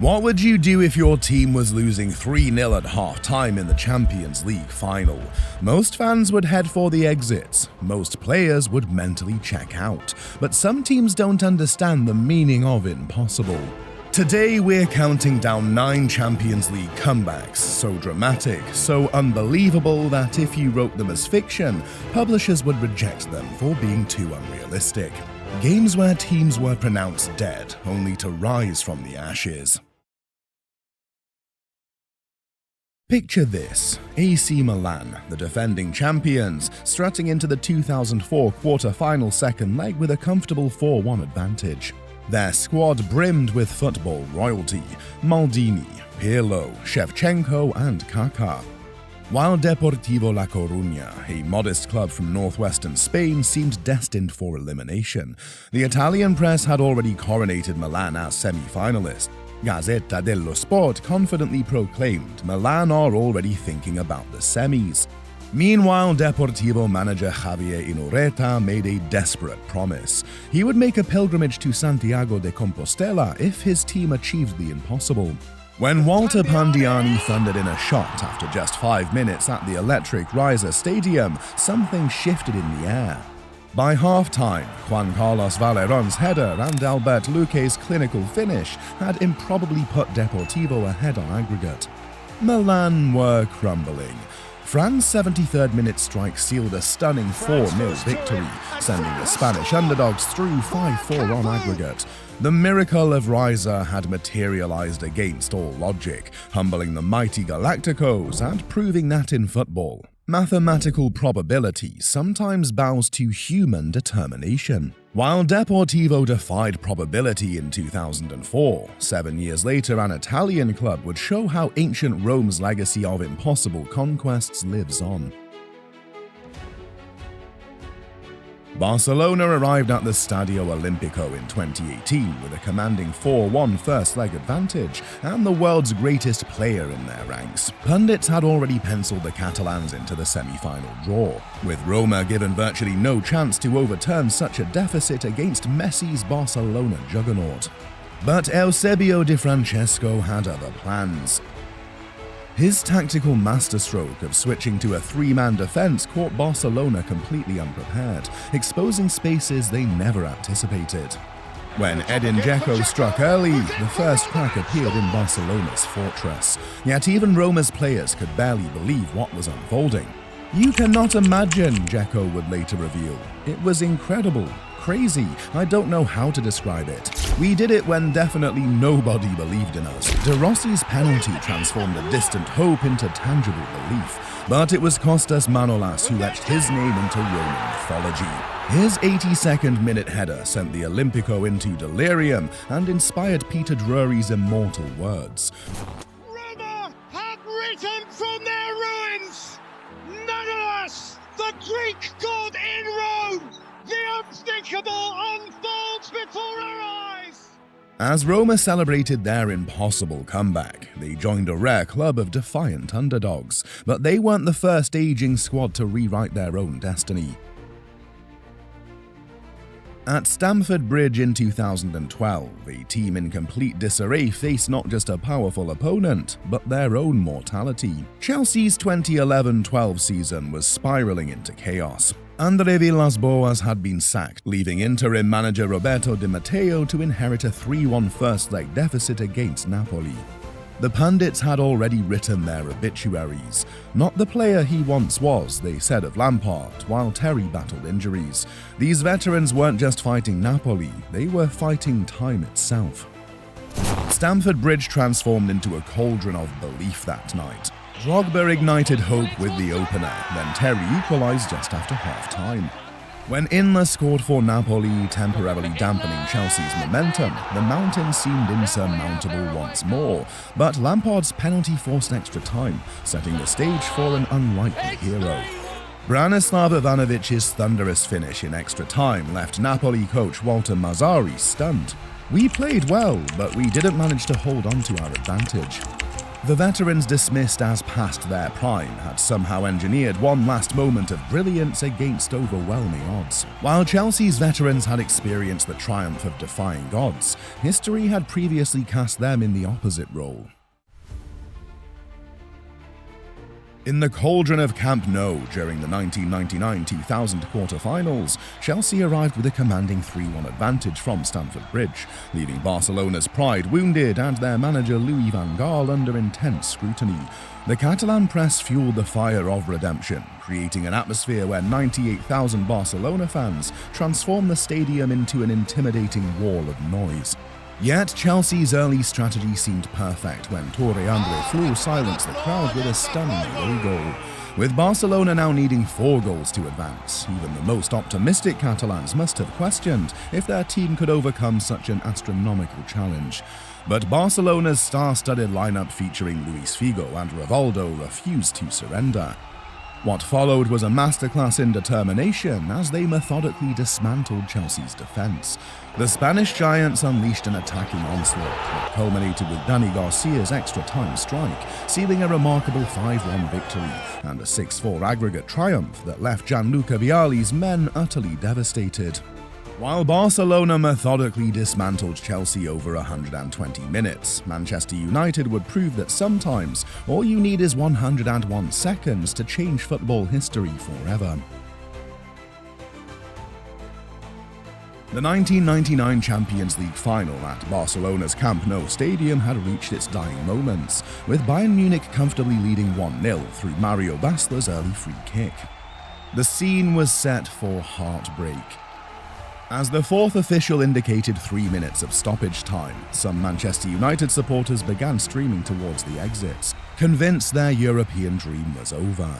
What would you do if your team was losing 3-0 at half-time in the Champions League final? Most fans would head for the exits. Most players would mentally check out. But some teams don't understand the meaning of impossible. Today we're counting down 9 Champions League comebacks, so dramatic, so unbelievable that if you wrote them as fiction, publishers would reject them for being too unrealistic. Games where teams were pronounced dead, only to rise from the ashes. Picture this: AC Milan, the defending champions, strutting into the 2004 quarter-final second leg with a comfortable 4-1 advantage. Their squad brimmed with football royalty: Maldini, Pirlo, Shevchenko and Kaká. While Deportivo La Coruña, a modest club from northwestern Spain, seemed destined for elimination, the Italian press had already coronated Milan as semi-finalists. Gazzetta dello Sport confidently proclaimed Milan are already thinking about the semis. Meanwhile, Deportivo manager Javier Inureta made a desperate promise. He would make a pilgrimage to Santiago de Compostela if his team achieved the impossible. When Walter Pandiani thundered in a shot after just 5 minutes at the electric Riser Stadium, something shifted in the air. By half-time, Juan Carlos Valerón's header and Albert Luque's clinical finish had improbably put Deportivo ahead on aggregate. Milan were crumbling. Fran's 73rd minute strike sealed a stunning 4-0 victory, sending the Spanish underdogs through 5-4 on aggregate. The miracle of Riser had materialized against all logic, humbling the mighty Galacticos and proving that in football, mathematical probability sometimes bows to human determination. While Deportivo defied probability in 2004, 7 years later an Italian club would show how ancient Rome's legacy of impossible conquests lives on. Barcelona arrived at the Stadio Olimpico in 2018 with a commanding 4-1 first-leg advantage and the world's greatest player in their ranks. Pundits had already penciled the Catalans into the semi-final draw, with Roma given virtually no chance to overturn such a deficit against Messi's Barcelona juggernaut. But Eusebio Di Francesco had other plans. His tactical masterstroke of switching to a 3-man defense caught Barcelona completely unprepared, exposing spaces they never anticipated. When Edin Dzeko struck early, the first crack appeared in Barcelona's fortress, yet even Roma's players could barely believe what was unfolding. "You cannot imagine," Dzeko would later reveal. "It was incredible. Crazy. I don't know how to describe it. We did it when definitely nobody believed in us." De Rossi's penalty transformed a distant hope into tangible belief, but it was Kostas Manolas who etched his name into Roman mythology. His 82nd minute header sent the Olimpico into delirium and inspired Peter Drury's immortal words: "Roma have risen from their ruins. Manolas, the Greek god in Rome. The unthinkable unfolds before our eyes." As Roma celebrated their impossible comeback, they joined a rare club of defiant underdogs, but they weren't the first aging squad to rewrite their own destiny. At Stamford Bridge in 2012, a team in complete disarray faced not just a powerful opponent, but their own mortality. Chelsea's 2011-12 season was spiraling into chaos. Andre Villas-Boas had been sacked, leaving interim manager Roberto Di Matteo to inherit a 3-1 first-leg deficit against Napoli. The pundits had already written their obituaries. Not the player he once was, they said of Lampard, while Terry battled injuries. These veterans weren't just fighting Napoli, they were fighting time itself. Stamford Bridge transformed into a cauldron of belief that night. Drogba ignited hope with the opener, then Terry equalized just after half-time. When Inler scored for Napoli, temporarily dampening Chelsea's momentum, the mountain seemed insurmountable once more, but Lampard's penalty forced extra time, setting the stage for an unlikely hero. Branislav Ivanovic's thunderous finish in extra time left Napoli coach Walter Mazzarri stunned. "We played well, but we didn't manage to hold on to our advantage." The veterans, dismissed as past their prime, had somehow engineered one last moment of brilliance against overwhelming odds. While Chelsea's veterans had experienced the triumph of defying odds, history had previously cast them in the opposite role. In the Cauldron of Camp Nou during the 1999-2000 quarter-finals, Chelsea arrived with a commanding 3-1 advantage from Stamford Bridge, leaving Barcelona's pride wounded and their manager Louis van Gaal under intense scrutiny. The Catalan press fueled the fire of redemption, creating an atmosphere where 98,000 Barcelona fans transformed the stadium into an intimidating wall of noise. Yet Chelsea's early strategy seemed perfect when Andre Flew silenced the crowd with a stunning away goal. With Barcelona now needing 4 goals to advance, even the most optimistic Catalans must have questioned if their team could overcome such an astronomical challenge. But Barcelona's star-studded lineup featuring Luis Figo and Rivaldo refused to surrender. What followed was a masterclass in determination as they methodically dismantled Chelsea's defense. The Spanish giants unleashed an attacking onslaught that culminated with Dani Garcia's extra-time strike, sealing a remarkable 5-1 victory and a 6-4 aggregate triumph that left Gianluca Vialli's men utterly devastated. While Barcelona methodically dismantled Chelsea over 120 minutes, Manchester United would prove that sometimes all you need is 101 seconds to change football history forever. The 1999 Champions League final at Barcelona's Camp Nou stadium had reached its dying moments, with Bayern Munich comfortably leading 1-0 through Mario Basler's early free kick. The scene was set for heartbreak. As the fourth official indicated 3 minutes of stoppage time, some Manchester United supporters began streaming towards the exits, convinced their European dream was over.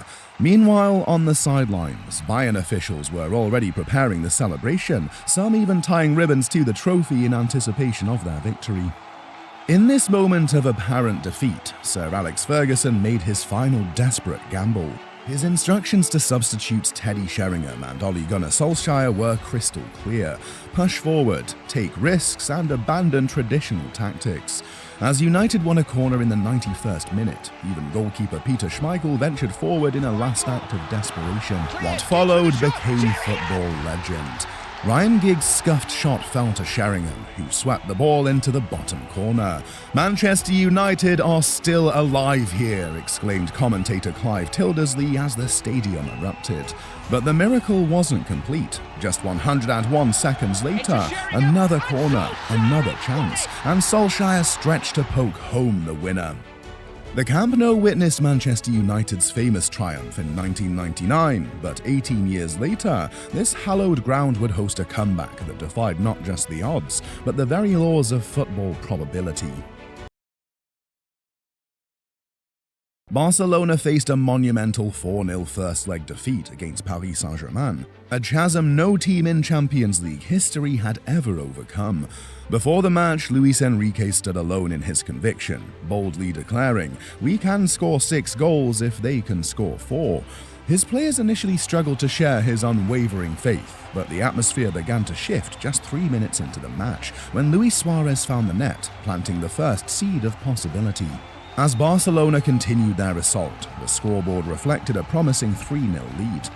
Meanwhile, on the sidelines, Bayern officials were already preparing the celebration, some even tying ribbons to the trophy in anticipation of their victory. In this moment of apparent defeat, Sir Alex Ferguson made his final desperate gamble. His instructions to substitutes Teddy Sheringham and Ole Gunnar Solskjaer were crystal clear: push forward, take risks, and abandon traditional tactics. As United won a corner in the 91st minute, even goalkeeper Peter Schmeichel ventured forward in a last act of desperation. What followed became football legend. Ryan Giggs' scuffed shot fell to Sheringham, who swept the ball into the bottom corner. "Manchester United are still alive here," exclaimed commentator Clive Tildersley as the stadium erupted. But the miracle wasn't complete. Just 101 seconds later, another corner, another chance, and Solskjaer stretched to poke home the winner. The Camp Nou witnessed Manchester United's famous triumph in 1999, but 18 years later, this hallowed ground would host a comeback that defied not just the odds, but the very laws of football probability. Barcelona faced a monumental 4-0 first-leg defeat against Paris Saint-Germain, a chasm no team in Champions League history had ever overcome. Before the match, Luis Enrique stood alone in his conviction, boldly declaring, "We can score 6 goals if they can score 4. His players initially struggled to share his unwavering faith, but the atmosphere began to shift just 3 minutes into the match, when Luis Suarez found the net, planting the first seed of possibility. As Barcelona continued their assault, the scoreboard reflected a promising 3-0 lead.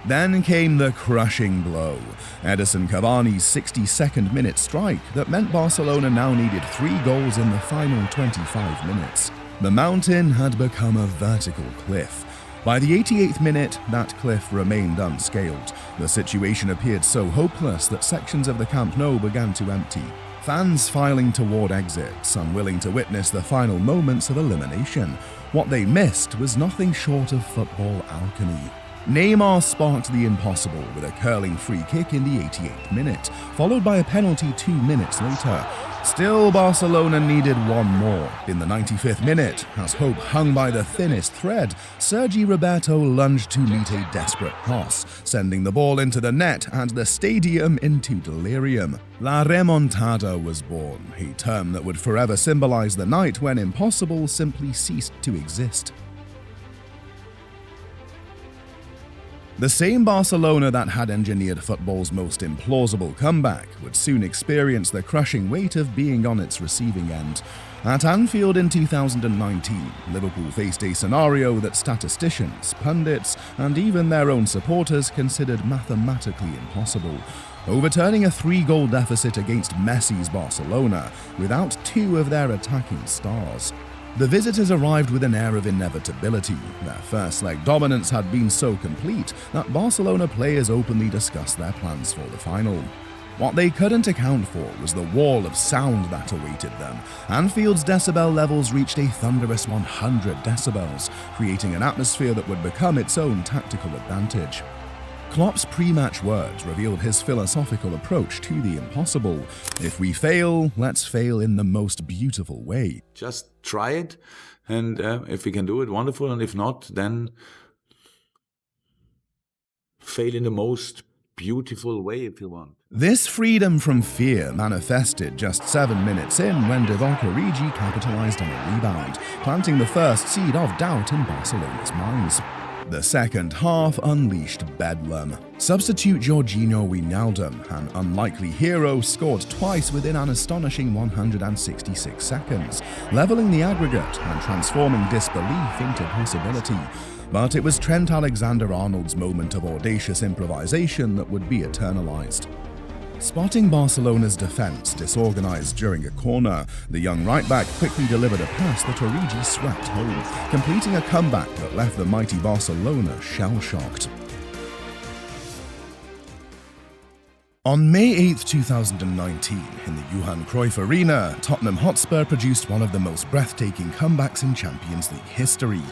Then came the crushing blow, Edison Cavani's 62nd minute strike that meant Barcelona now needed 3 goals in the final 25 minutes. The mountain had become a vertical cliff. By the 88th minute, that cliff remained unscaled. The situation appeared so hopeless that sections of the Camp Nou began to empty. Fans filing toward exits, unwilling to witness the final moments of elimination. What they missed was nothing short of football alchemy. Neymar sparked the impossible with a curling free kick in the 88th minute, followed by a penalty 2 minutes later. Still, Barcelona needed one more. In the 95th minute, as hope hung by the thinnest thread, Sergi Roberto lunged to meet a desperate cross, sending the ball into the net and the stadium into delirium. La Remontada was born, a term that would forever symbolize the night when impossible simply ceased to exist. The same Barcelona that had engineered football's most implausible comeback would soon experience the crushing weight of being on its receiving end. At Anfield in 2019, Liverpool faced a scenario that statisticians, pundits, and even their own supporters considered mathematically impossible, overturning a 3-goal deficit against Messi's Barcelona without 2 of their attacking stars. The visitors arrived with an air of inevitability. Their first-leg dominance had been so complete that Barcelona players openly discussed their plans for the final. What they couldn't account for was the wall of sound that awaited them. Anfield's decibel levels reached a thunderous 100 decibels, creating an atmosphere that would become its own tactical advantage. Klopp's pre-match words revealed his philosophical approach to the impossible. If we fail, let's fail in the most beautiful way. Just try it, and if we can do it, wonderful, and if not, then fail in the most beautiful way if you want. This freedom from fear manifested just 7 minutes in when Divock Origi capitalized on a rebound, planting the first seed of doubt in Barcelona's minds. The second half unleashed bedlam. Substitute Jorginho Wijnaldum, an unlikely hero, scored twice within an astonishing 166 seconds, leveling the aggregate and transforming disbelief into possibility. But it was Trent Alexander-Arnold's moment of audacious improvisation that would be eternalized. Spotting Barcelona's defense disorganized during a corner, the young right-back quickly delivered a pass that Origi swept home, completing a comeback that left the mighty Barcelona shell-shocked. On May 8, 2019, in the Johan Cruyff Arena, Tottenham Hotspur produced one of the most breathtaking comebacks in Champions League history.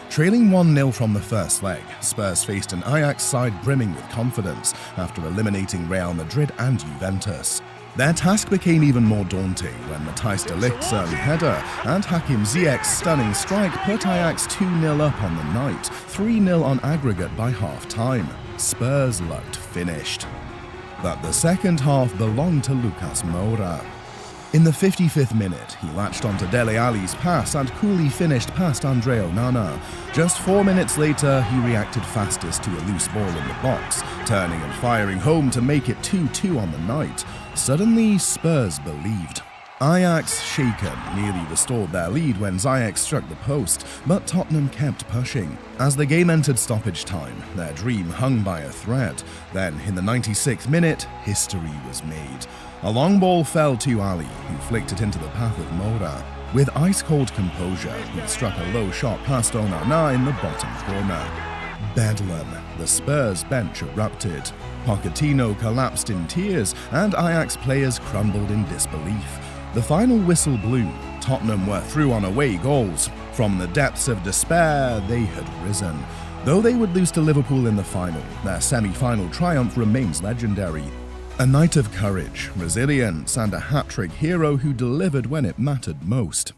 Trailing 1-0 from the first leg, Spurs faced an Ajax side brimming with confidence after eliminating Real Madrid and Juventus. Their task became even more daunting when Matthijs de Ligt's early header and Hakim Ziyech's stunning strike put Ajax 2-0 up on the night, 3-0 on aggregate by half-time. Spurs looked finished. But the second half belonged to Lucas Moura. In the 55th minute, he latched onto Dele Alli's pass and coolly finished past Andre Onana. Just 4 minutes later, he reacted fastest to a loose ball in the box, turning and firing home to make it 2-2 on the night. Suddenly, Spurs believed. Ajax, shaken, nearly restored their lead when Ziyech struck the post, but Tottenham kept pushing. As the game entered stoppage time, their dream hung by a thread. Then, in the 96th minute, history was made. A long ball fell to Ali, who flicked it into the path of Moura. With ice-cold composure, he struck a low shot past Onana in the bottom corner. Bedlam. The Spurs bench erupted. Pochettino collapsed in tears, and Ajax players crumbled in disbelief. The final whistle blew. Tottenham were through on away goals. From the depths of despair, they had risen. Though they would lose to Liverpool in the final, their semi-final triumph remains legendary. A night of courage, resilience, and a hat-trick hero who delivered when it mattered most.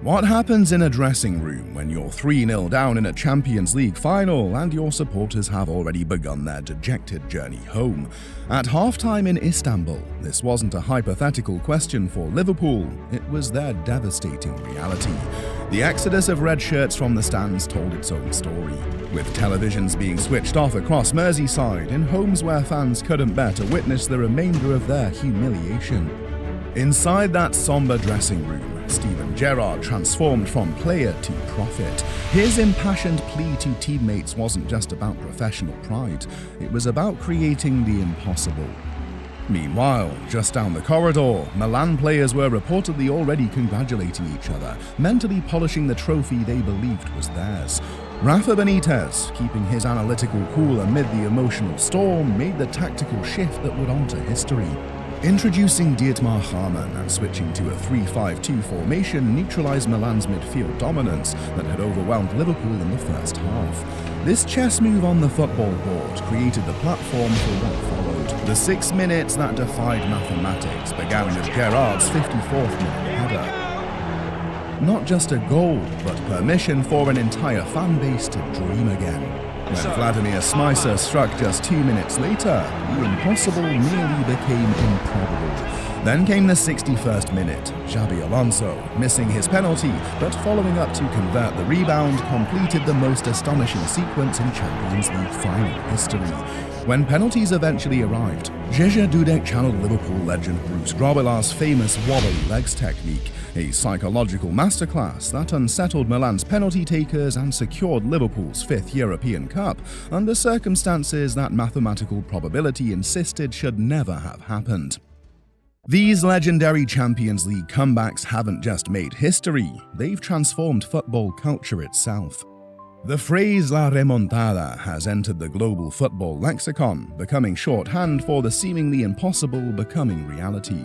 What happens in a dressing room when you're 3-0 down in a Champions League final and your supporters have already begun their dejected journey home? At halftime in Istanbul, this wasn't a hypothetical question for Liverpool, it was their devastating reality. The exodus of red shirts from the stands told its own story, with televisions being switched off across Merseyside in homes where fans couldn't bear to witness the remainder of their humiliation. Inside that somber dressing room, Steven Gerrard transformed from player to prophet. His impassioned plea to teammates wasn't just about professional pride, it was about creating the impossible. Meanwhile, just down the corridor, Milan players were reportedly already congratulating each other, mentally polishing the trophy they believed was theirs. Rafa Benitez, keeping his analytical cool amid the emotional storm, made the tactical shift that would on to history. Introducing Dietmar Hamann and switching to a 3-5-2 formation neutralized Milan's midfield dominance that had overwhelmed Liverpool in the first half. This chess move on the football board created the platform for what followed. The 6 minutes that defied mathematics began with Gerrard's 54th minute header. Not just a goal, but permission for an entire fan base to dream again. When Vladimir Smicer struck just 2 minutes later, the impossible nearly became improbable. Then came the 61st minute, Xabi Alonso, missing his penalty, but following up to convert the rebound, completed the most astonishing sequence in Champions League final history. When penalties eventually arrived, Jerzy Dudek channeled Liverpool legend Bruce Grobbelaar's famous wobbly legs technique, a psychological masterclass that unsettled Milan's penalty takers and secured Liverpool's fifth European Cup under circumstances that mathematical probability insisted should never have happened. These legendary Champions League comebacks haven't just made history, they've transformed football culture itself. The phrase La Remontada has entered the global football lexicon, becoming shorthand for the seemingly impossible becoming reality.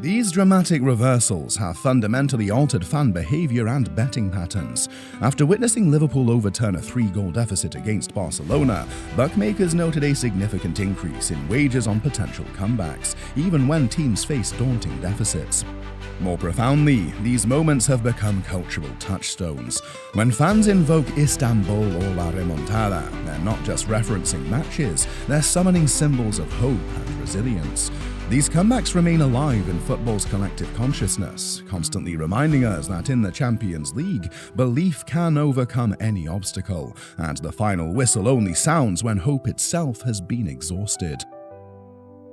These dramatic reversals have fundamentally altered fan behavior and betting patterns. After witnessing Liverpool overturn a 3-goal deficit against Barcelona, bookmakers noted a significant increase in wagers on potential comebacks, even when teams face daunting deficits. More profoundly, these moments have become cultural touchstones. When fans invoke Istanbul or La Remontada, they're not just referencing matches, they're summoning symbols of hope and resilience. These comebacks remain alive in football's collective consciousness, constantly reminding us that in the Champions League, belief can overcome any obstacle, and the final whistle only sounds when hope itself has been exhausted.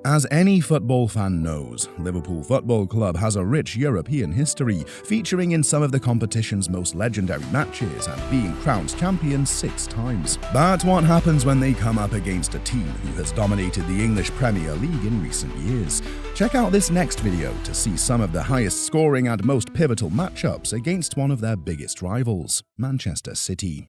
As any football fan knows, Liverpool Football Club has a rich European history, featuring in some of the competition's most legendary matches and being crowned champions 6 times. But what happens when they come up against a team who has dominated the English Premier League in recent years? Check out this next video to see some of the highest scoring and most pivotal matchups against one of their biggest rivals, Manchester City.